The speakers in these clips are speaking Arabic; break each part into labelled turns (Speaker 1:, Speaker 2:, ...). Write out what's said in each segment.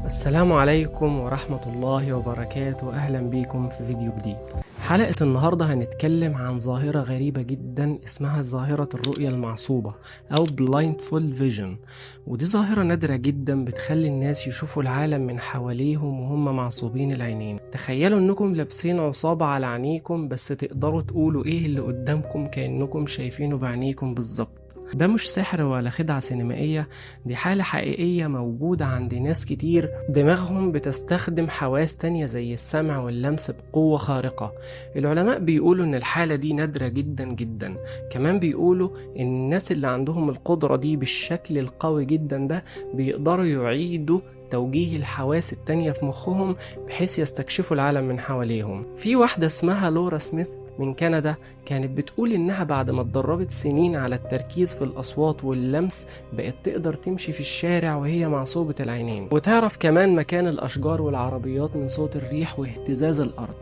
Speaker 1: السلام عليكم ورحمة الله وبركاته. أهلا بيكم في فيديو جديد. حلقة النهاردة هنتكلم عن ظاهرة غريبة جدا اسمها ظاهرة الرؤية المعصوبة أو blindfold vision. ودي ظاهرة نادرة جدا بتخلي الناس يشوفوا العالم من حواليهم وهم معصوبين العينين. تخيلوا انكم لابسين عصابة على عينيكم بس تقدروا تقولوا ايه اللي قدامكم كأنكم شايفينه بعينيكم بالظبط. ده مش سحر ولا خدعة سينمائية، دي حالة حقيقية موجودة عند ناس كتير دماغهم بتستخدم حواس تانية زي السمع واللمس بقوة خارقة. العلماء بيقولوا ان الحالة دي نادرة جدا جدا. كمان بيقولوا ان الناس اللي عندهم القدرة دي بالشكل القوي جدا ده بيقدروا يعيدوا توجيه الحواس التانية في مخهم بحيث يستكشفوا العالم من حواليهم. في واحدة اسمها لورا سميث من كندا كانت بتقول إنها بعد ما اتدربت سنين على التركيز في الأصوات واللمس بقت تقدر تمشي في الشارع وهي معصوبة العينين، وتعرف كمان مكان الأشجار والعربيات من صوت الريح واهتزاز الأرض.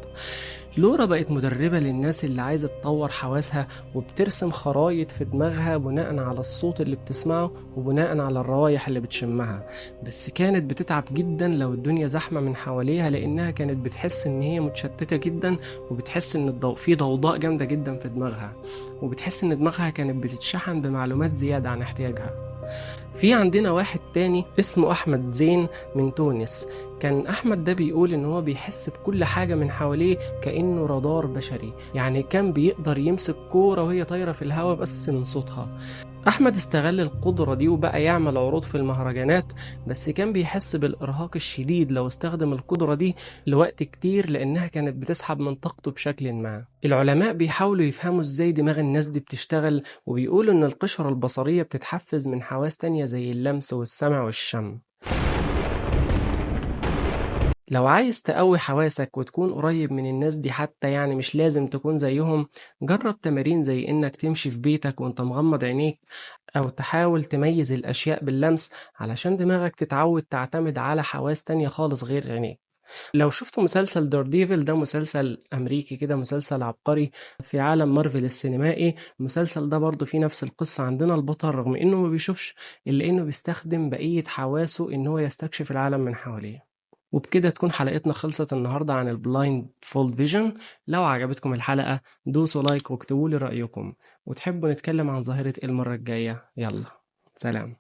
Speaker 1: لورا بقت مدربة للناس اللي عايزة تطور حواسها، وبترسم خرايط في دماغها بناء على الصوت اللي بتسمعه وبناء على الروايح اللي بتشمها. بس كانت بتتعب جدا لو الدنيا زحمة من حواليها، لأنها كانت بتحس إن هي متشتتة جدا، وبتحس إن في ضوضاء جامدة جدا في دماغها، وبتحس إن دماغها كانت بتتشحن بمعلومات زيادة عن احتياجها. في عندنا واحد تاني اسمه أحمد زين من تونس. كان أحمد ده بيقول إن هو بيحس بكل حاجة من حواليه كأنه رادار بشري، يعني كان بيقدر يمسك كورة وهي طايرة في الهواء بس من صوتها. أحمد استغل القدرة دي وبقى يعمل عروض في المهرجانات، بس كان بيحس بالإرهاق الشديد لو استخدم القدرة دي لوقت كتير لأنها كانت بتسحب من طاقته بشكل ما. العلماء بيحاولوا يفهموا إزاي دماغ الناس دي بتشتغل، وبيقولوا إن القشرة البصرية بتتحفز من حواس تانية زي اللمس والسمع والشم. لو عايز تقوي حواسك وتكون قريب من الناس دي، حتى يعني مش لازم تكون زيهم، جرب تمارين زي انك تمشي في بيتك وانت مغمض عينيك، او تحاول تميز الاشياء باللمس علشان دماغك تتعود تعتمد على حواس تانية خالص غير عينيك. لو شفت مسلسل دارديفل، ده مسلسل امريكي كده، مسلسل عبقري في عالم مارفل السينمائي. المسلسل ده برضه فيه نفس القصة. عندنا البطل رغم انه ما بيشوفش الا انه بيستخدم بقية حواسه ان هو يستكشف العالم من حواليه. وبكده تكون حلقتنا خلصت النهاردة عن البلايند فولد فيجن. لو عجبتكم الحلقة دوسوا لايك واكتبوا لي رأيكم، وتحبوا نتكلم عن ظاهرة إيه المرة الجاية. يلا، سلام.